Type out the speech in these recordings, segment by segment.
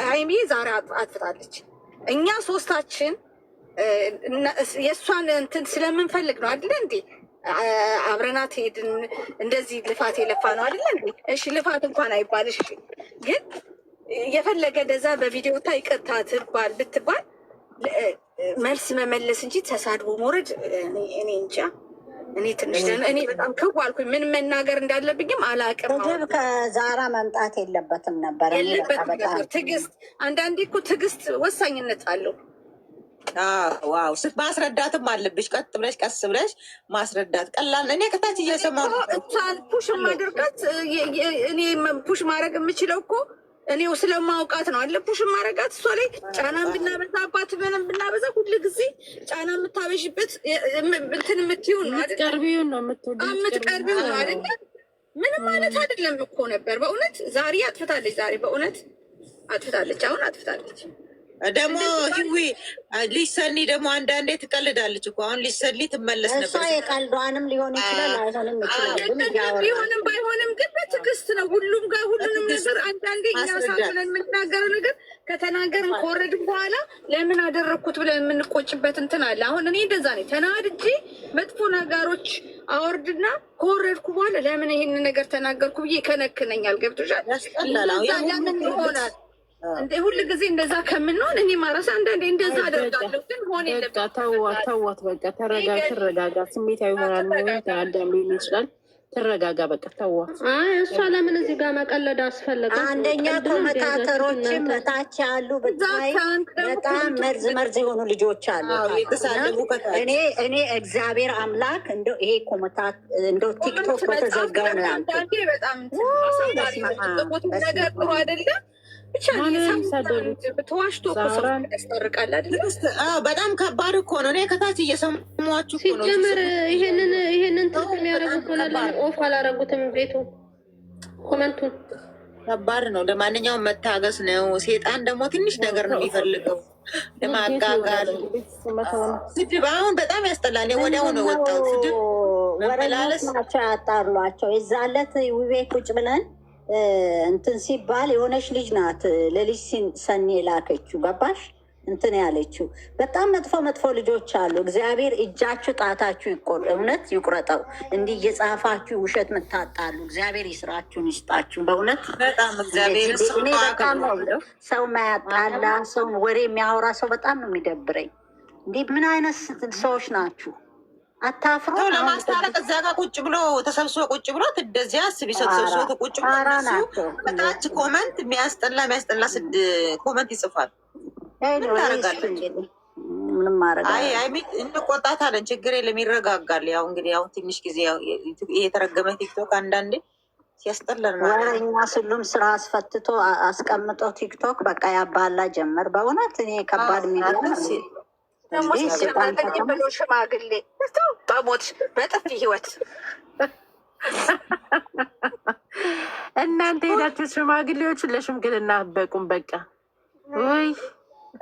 ሀይሚ ዛሬ አጥፍታለች። እኛ ሶስታችን የእሷን እንትን ስለምንፈልግ ነው አይደለ እንዴ? አብረናት ሄድን፣ እንደዚህ ልፋት የለፋ ነው አይደለ እንዴ? እሺ ልፋት እንኳን አይባልሽ፣ ግን የፈለገ እንደዛ በቪዲዮ ታ ይቅርታ ትባል ብትባል መልስ መመለስ እንጂ ተሳድቦ መውረድ እኔ እንጃ። እኔ ትንሽ እኔ በጣም ክው አልኩኝ። ምን መናገር እንዳለብኝም አላውቅም። ምግብ ከዛራ መምጣት የለበትም ነበር። ትዕግስት፣ አንዳንዴ እኮ ትዕግስት ወሳኝነት አለው። ዋው ማስረዳትም አለብሽ። ቀጥ ብለሽ ቀስ ብለሽ ማስረዳት ቀላል። እኔ ከታች እየሰማሁ እሷን ፑሽ ማድረጋት እኔ ፑሽ ማድረግ የምችለው እኮ እኔው ስለማውቃት ነው አለ ፑሽ ማድረጋት። እሷ ላይ ጫናን ብናበዛባት ምንም ብናበዛ ሁሉ ጊዜ ጫና የምታበዥበት እንትን የምትይውን ነው የምትቀርቢውን ነው የምትቀርቢውን ነው አይደለ? ምንም ማለት አይደለም እኮ ነበር። በእውነት ዛሬ አጥፍታለች። ዛሬ በእውነት አጥፍታለች። አሁን አጥፍታለች። ደግሞ ህዊ ሊሰኒ ደግሞ አንዳንዴ ትቀልዳለች እኮ። አሁን ሊሰኒ ትመለስ ነበር። እሷ የቀልዷንም ሊሆን ይችላል አይሆንም ይችላል። ቢሆንም ባይሆንም ግን በትዕግስት ነው ሁሉም ጋር ሁሉንም ነገር። አንዳንዴ እኛ ሳብለን የምናገረው ነገር ከተናገርን ከወረድን በኋላ ለምን አደረግኩት ብለን የምንቆጭበት እንትን አለ። አሁን እኔ እንደዛ ነኝ። ተናድጄ መጥፎ ነገሮች አወርድና ከወረድኩ በኋላ ለምን ይሄን ነገር ተናገርኩ ብዬ ከነክነኛል። ገብቶሻል? ለምን ይሆናል እንደ ሁሉ ጊዜ እንደዛ ከምንሆን እኔ ማረሳ አንዳንዴ እንደዛ አደርጋለሁ። ግን ሆነ ተዋት በቃ ትረጋጋ። ስሜታዊ ይሆናል ተናዳም ሊሆን ይችላል። ትረጋጋ በቃ ተዋት። እሷ ለምን እዚህ ጋር መቀለድ አስፈለገ? አንደኛ ኮመንታተሮችም ታች ያሉ በጣም መርዝ የሆኑ ልጆች አሉ። እኔ እግዚአብሔር አምላክ እንደው ይሄ ኮመንታት እንደው ቲክቶክ በተዘጋ ነው ያልኩት። በጣም ነገር ጥሩ አይደለም። ተዋሽቶ ያስጠርቃል አይደል? በጣም ከባድ እኮ ነው። እኔ ከታች እየሰማችሁ ሲጀምር ይሄንን ትርፍ የሚያደርጉት ኦፍ አላረጉትም። ቤቱ ኮመንቱን ከባድ ነው። ለማንኛውም መታገስ ነው። ሴጣን ደግሞ ትንሽ ነገር ነው የሚፈልገው ለማጋጋል። ስድብ አሁን በጣም ያስጠላል። ወዲያው ነው ወጣው ስድብ መመላለስ ናቸው ያጣሏቸው። የዛለት ውቤ ቁጭ ብለን እንትን ሲባል የሆነች ልጅ ናት ለልጅ ሰኔ ላከችው። ገባሽ? እንትን ያለችው በጣም መጥፎ ልጆች አሉ። እግዚአብሔር እጃችሁ ጣታችሁ እውነት ይቁረጠው። እንዲህ እየጻፋችሁ ውሸት ምታጣሉ እግዚአብሔር ይስራችሁን ይስጣችሁ። በእውነት በጣም እግዚአብሔር ሰው ማያጣላ ሰው ወሬ የሚያወራ ሰው በጣም ነው የሚደብረኝ። እንዲህ ምን አይነት ሰዎች ናችሁ? አታፍሮ ለማስታረቅ እዛ ጋር ቁጭ ብሎ ተሰብስቦ ቁጭ ብሎ እንደዚህ አስቢ። ተሰብስቦ ቁጭ ብሎ በታች ኮመንት የሚያስጠላ ኮመንት ይጽፋል። ምንም ማድረግ እንቆጣታለን። ችግር የለም ይረጋጋል። ያው እንግዲህ ያው ትንሽ ጊዜ የተረገመ ቲክቶክ አንዳንዴ ሲያስጠላል ማለት እኛ ሁሉም ስራ አስፈትቶ አስቀምጦ ቲክቶክ በቃ ያባላ ጀመር። በእውነት እኔ ከባድ ሚሆን ብሎ ሽማግሌ በሞት በጥፊ ህይወት እናንተ ሄዳችሁ ሽማግሌዎቹን ለሽምግልና በቁም። በቃ ወይ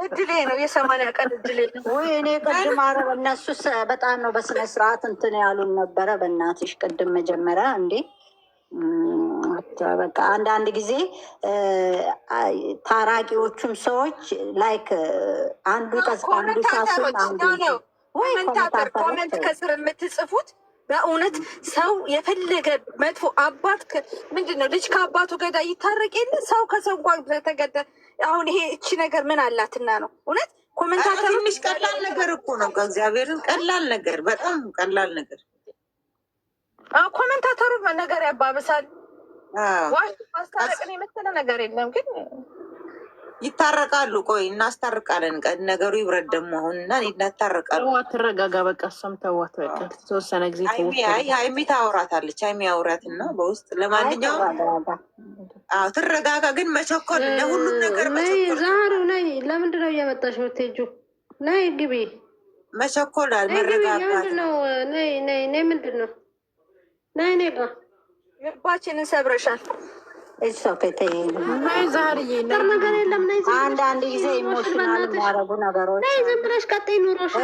እድሌ ነው የ80 ቀን እድሌ ነው ወይ? እኔ ቅድም አረብ እነሱ በጣም ነው በስነ ስርዓት እንትን ያሉን ነበረ። በእናትሽ ቅድም መጀመሪያ እንዴ በቃ አንዳንድ ጊዜ ታራቂዎቹም ሰዎች ላይክ አንዱ አንዱ ሳሱን ኮመንት ከስር የምትጽፉት በእውነት ሰው የፈለገ መጥፎ አባት ምንድን ነው ልጅ ከአባቱ ገዳ ይታረቅ የለ ሰው ከሰው ጋር ተገዳ። አሁን ይሄ እቺ ነገር ምን አላትና ነው እውነት? ኮመንታተር ትንሽ ቀላል ነገር እኮ ነው። ከእግዚአብሔርን ቀላል ነገር፣ በጣም ቀላል ነገር። ኮመንታተሩ ነገር ያባብሳል። ማስታረቅን የመሰለ ነገር የለም። ግን ይታረቃሉ። ቆይ እናስታርቃለን። ነገሩ ይብረድ ደግሞ አሁን እና እናታረቃሉ። ትረጋጋ በቃ። እሷም ተዋት በቃ። ተወሰነ ጊዜ ሀይሚ ታወራታለች። ሀይሚ አውራት እና በውስጥ ለማንኛውም ትረጋጋ። ግን መቸኮል ለሁሉም ነገር ዛሩ ነይ። ለምንድን ነው እየመጣሽ የምትሄጂው? ነይ ግቢ። መቸኮል መረጋጋት ነው። ነይ ምንድን ነው? ነይ ጋ ልባችንን ሰብረሻል። ነገር የለም። አንዳንድ ጊዜ ኢሞሽናል የሚያደርጉ ነገሮች ዝም ብለሽ ቀጥይ ኑሮሽ።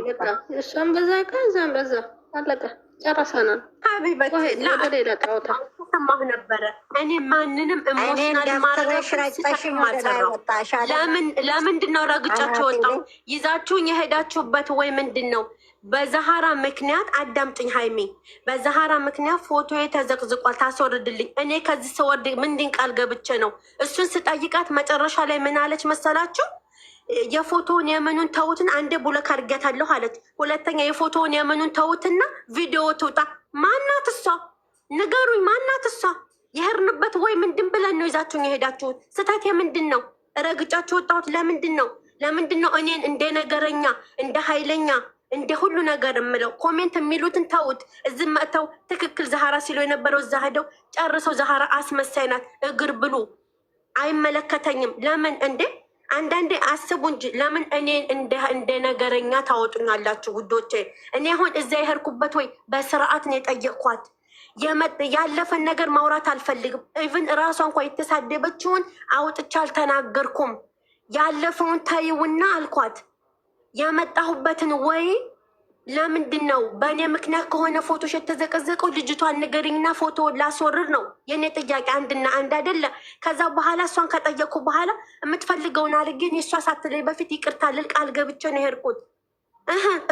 በቃ እሷም በዛ ቀን እዛም በዛ አለቀ። ጨረሰናል። ሀቢበት ወደ ሌላ ጨዋታ ሰማሁ ነበረ። እኔ ማንንም ኢሞሽናል ለምንድን ነው ረግጫችሁ ወጣው? ይዛችሁኝ የሄዳችሁበት ወይ ምንድን ነው? በዛሃራ ምክንያት አዳምጥኝ ሀይሚ፣ በዛሃራ ምክንያት ፎቶ ተዘቅዝቋል፣ ታስወርድልኝ። እኔ ከዚህ ስወርድ ምንድን ቃል ገብቼ ነው? እሱን ስጠይቃት መጨረሻ ላይ ምን አለች መሰላችሁ? የፎቶውን የምኑን ተውትን፣ አንዴ ቡለክ አድርጌታለሁ አለች። ሁለተኛ የፎቶውን የምኑን ተውትና ቪዲዮ ትውጣ። ማናት እሷ? ንገሩኝ፣ ማናት እሷ? የሄድንበት ወይ ምንድን ብለን ነው ይዛችሁኝ የሄዳችሁት? ስህተት የምንድን ነው? ረግጫችሁ ወጣሁት ለምንድን ነው? ለምንድን ነው እኔን እንደ ነገረኛ እንደ ኃይለኛ እንደ ሁሉ ነገር የምለው? ኮሜንት የሚሉትን ተውት። እዚህ መጥተው ትክክል ዛሃራ ሲሉ የነበረው እዛ ሄደው ጨርሰው ዛሃራ አስመሳይ ናት እግር ብሉ። አይመለከተኝም። ለምን እንዴ? አንዳንዴ አስቡ እንጂ ለምን እኔን እንደ ነገረኛ ታወጡኛላችሁ ውዶቼ? እኔ አሁን እዛ የሄድኩበት ወይ በስርዓት ነው የጠየቅኳት። ያለፈን ነገር ማውራት አልፈልግም። ኢቭን እራሷ እንኳ የተሳደበችውን አውጥቻ አልተናገርኩም። ያለፈውን ተይውና አልኳት። የመጣሁበትን ወይ ለምንድን ነው በእኔ ምክንያት ከሆነ ፎቶሽ የተዘቀዘቀው? ልጅቷን ንገሪኝና ፎቶ ላስወርድ ነው የእኔ ጥያቄ። አንድና አንድ አይደለ? ከዛ በኋላ እሷን ከጠየቅኩ በኋላ የምትፈልገውን አድርጌን የእሷ ሳትለኝ በፊት ይቅርታ ልል ቃል ገብቼ ነው የሄድኩት።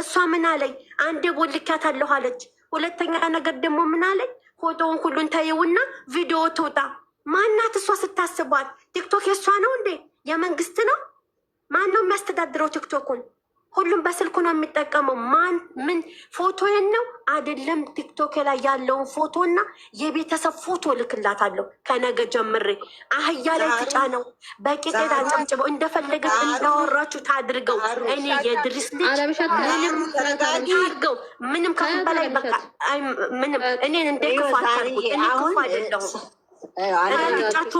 እሷ ምን አለኝ? አንዴ ቦልኪያታለሁ አለች። ሁለተኛ ነገር ደግሞ ምን አለኝ? ፎቶውን ሁሉን ተይውና ቪዲዮ ትውጣ። ማናት እሷ ስታስቧት? ቲክቶክ የእሷ ነው እንዴ? የመንግስት ነው? ማን ነው የሚያስተዳድረው ቲክቶኩን? ሁሉም በስልኩ ነው የሚጠቀመው። ማን ምን ፎቶዬን ነው አይደለም? ቲክቶክ ላይ ያለውን ፎቶ እና የቤተሰብ ፎቶ ልክላታለሁ ከነገ ጀምሬ። አህያ ላይ ትጫ ነው በቂጤ ታጨብጭበው እንደፈለገች እንዳወራችሁ ታድርገው። እኔ የድሪስ ልጅ ምንም ታድርገው ምንም ከሁን በላይ በቃ ምንም እኔን እንደ ክፉ አታርጉት። እኔ ክፉ አይደለሁም። ጫችሁ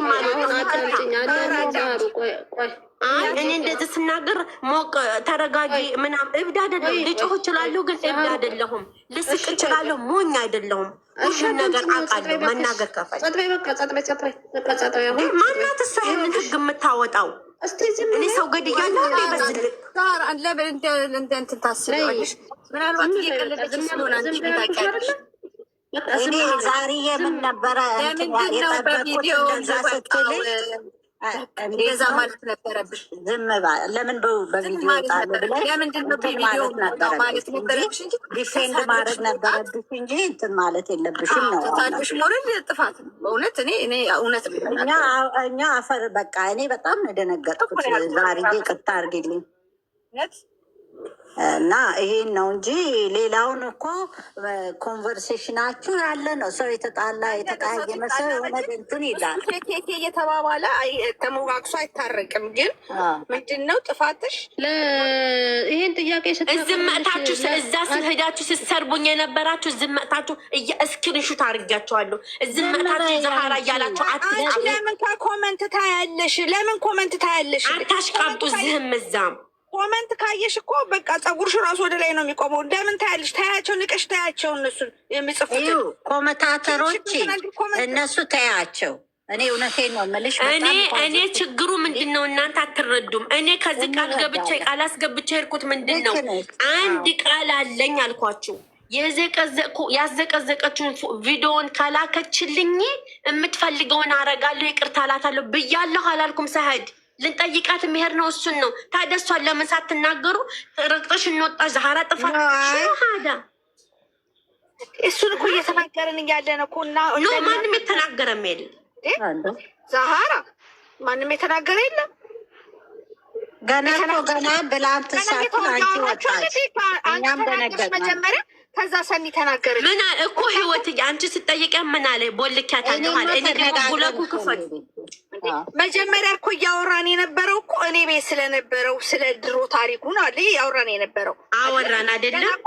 እኔ እንደዚህ ስናገር ሞቅ ተረጋጊ ምናም እብድ አይደለሁም። ልጮህ እችላለሁ ግን እብድ አይደለሁም። ልስቅ እችላለሁ፣ ሞኝ አይደለሁም። ሁሉም ነገር አውቃለሁ። መናገር ከፈል ማናት እሷ ይህንን ህግ የምታወጣው? እኔ ሰው ገድያለሁ በዝልቅ እንትን ታስቢዋለሽ። ምናልባት እየቀለደች ስለሆነ እኔ ዛሬ የምን ነበረ ለምንድነው በቪዲዮ እንደዛ ማለት ነበረብሽ? ዝም ለምን በቪዲዮ ጣሉ ብለሽ ለምንድነው በቪዲዮ ማለት ነበረብሽ እንጂ ዲፌንድ ማድረግ ነበረብሽ እንጂ እንትን ማለት የለብሽም ነው። ታድሽ ሞረድ ጥፋት ነው በእውነት። እኔ እውነት እኛ አፈር በቃ እኔ በጣም ነው የደነገጥኩት ዛሬ። ይቅርታ አድርጊልኝ እና ይሄን ነው እንጂ ሌላውን እኮ ኮንቨርሴሽናችሁ ያለ ነው። ሰው የተጣላ የተቀያየመ ሰው የሆነ እንትን ይላል እየተባባለ ተሞጋግሶ አይታረቅም። ግን ምንድን ነው ጥፋትሽ? ይሄን ጥያቄ ዝመታችሁ እዛ ስሄዳችሁ ስትሰርቡኝ የነበራችሁ ዝመታችሁ እስክሪንሹት አድርጊያቸዋለሁ። ዝመታችሁ ዛሃራ እያላችሁ ለምን ከኮመንት ታያለሽ? ለምን ኮመንት ታያለሽ? አታሽቃብጡ። ዝህም እዛም ኮመንት ካየሽ እኮ በቃ ፀጉርሽ ራሱ ወደ ላይ ነው የሚቆመው። እንደምን ታያለሽ? ታያቸው፣ ንቀሽ ታያቸው። እነሱን የሚጽፉት ኮመንታተሮች እነሱ ታያቸው። እኔ እውነቴን ነው የምልሽ። እኔ ችግሩ ምንድን ነው እናንተ አትረዱም። እኔ ከዚህ ቃል ገብቼ ቃል አስገብቼ ሄድኩት ምንድን ነው አንድ ቃል አለኝ አልኳችሁ። ያዘቀዘቀችውን ቪዲዮን ከላከችልኝ የምትፈልገውን አረጋለሁ፣ ይቅርታ እላታለሁ ብያለሁ አላልኩም? ሰሄድ ልንጠይቃት የሚሄድ ነው። እሱን ነው ታዲያ። እሷን ለምን ሳትናገሩ ረግጠሽ እንወጣ? ዛሃራ ጥፋት ሀዳ እሱን እኮ እየተናገርን እያለን እኮ እና ማንም የተናገረም የለም። ዛሃራ ማንም የተናገረ የለም። ገና ገና ብላም ተሳቱ አንቺ ወጣች። እኛም በነገር መጀመሪያ ከዛ ሰኒ ተናገረ። ምን እኮ ህይወት አንቺ ስጠይቀ ምን አለ ቦልኪያታለሁ አለ። እኔ ደግሞ ጉለኩ ክፈል መጀመሪያ እኮ እያወራን የነበረው እኮ እኔ ቤት ስለነበረው ስለ ድሮ ታሪኩን አለ ያወራን የነበረው። አወራን አይደለም?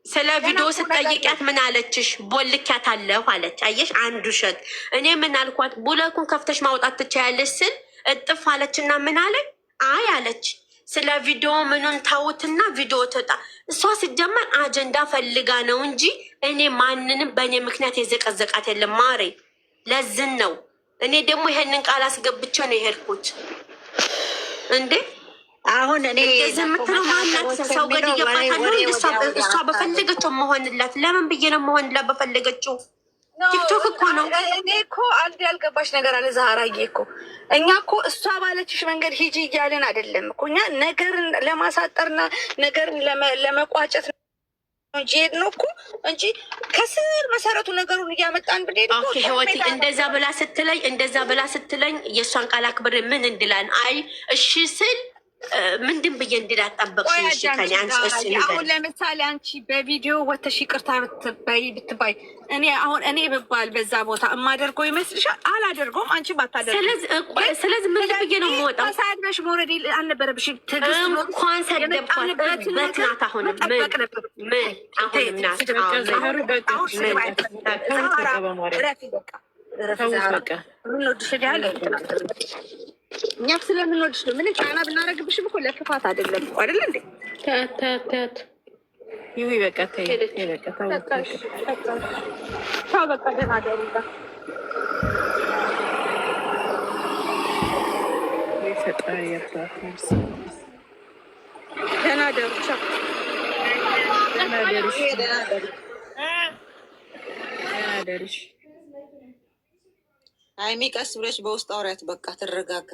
ስለ ቪዲዮ ስጠይቂያት ምን አለችሽ? ቦልኪያታለሁ አለች። አየሽ አንዱ ውሸት። እኔ ምን አልኳት? ቡለኩን ከፍተሽ ማውጣት ትችያለሽ ስል እጥፍ አለችና ምን አለኝ? አይ አለች ስለ ቪዲዮ ምኑን ታውትና ቪዲዮ ትወጣ። እሷ ሲጀመር አጀንዳ ፈልጋ ነው እንጂ እኔ ማንንም በእኔ ምክንያት የዘቀዘቃት የለም ማሬ። ለዝን ነው እኔ ደግሞ ይሄንን ቃል አስገብቼ ነው የሄድኩት እንዴ። አሁን እኔ እንደዚህ የምትለው ማናት? ሰው ገድያባታለሁ። እሷ በፈለገችው መሆንላት። ለምን ብዬ ነው መሆንላት? በፈለገችው ቲክቶክ እኮ ነው። እኔ እኮ አንድ ያልገባሽ ነገር አለ ዛህራዬ እኮ እኛ እኮ እሷ ባለችሽ መንገድ ሂጂ እያልን አይደለም እኮ እኛ ነገርን ለማሳጠርና ነገርን ለመቋጨት ነው እንጂ ሄድነው እኮ እንጂ ከስር መሰረቱ ነገሩን እያመጣን ብንሄድ ህይወቴ እንደዛ ብላ ስትለኝ የእሷን ቃል አክብሬ ምን እንድላን? አይ እሺ ስል ምንድን ብዬ እንድላጠበቅሽ? አሁን ለምሳሌ አንቺ በቪዲዮ ወተሽ ይቅርታ ብትባይ እኔ ብባል በዛ ቦታ የማደርገው ይመስልሻል? አላደርገውም። አንቺ ባታደርገው ስለዚህ ምን ብዬ ነው የምወጣው? ሳድበሽ መውረድ አልነበረብሽም። እንኳን ሰደብኳት በትናት አሁንም ምን አሁንም ናት እኛ ስለምንወድሽ ነው። ምንም ጫና ብናደርግብሽም እኮ ለክፋት አይደለም እኮ አይደለ እንዴ? ታት ይሁ በቃ ተይ በቃ ታው በቃ ደህና ደሩጋ ፈጣሪ ያታክስ ደህና ደሩ ቻው ሀይሚ ቀስ ብለሽ በውስጥ አውሪያት። በቃ ትረጋጋ።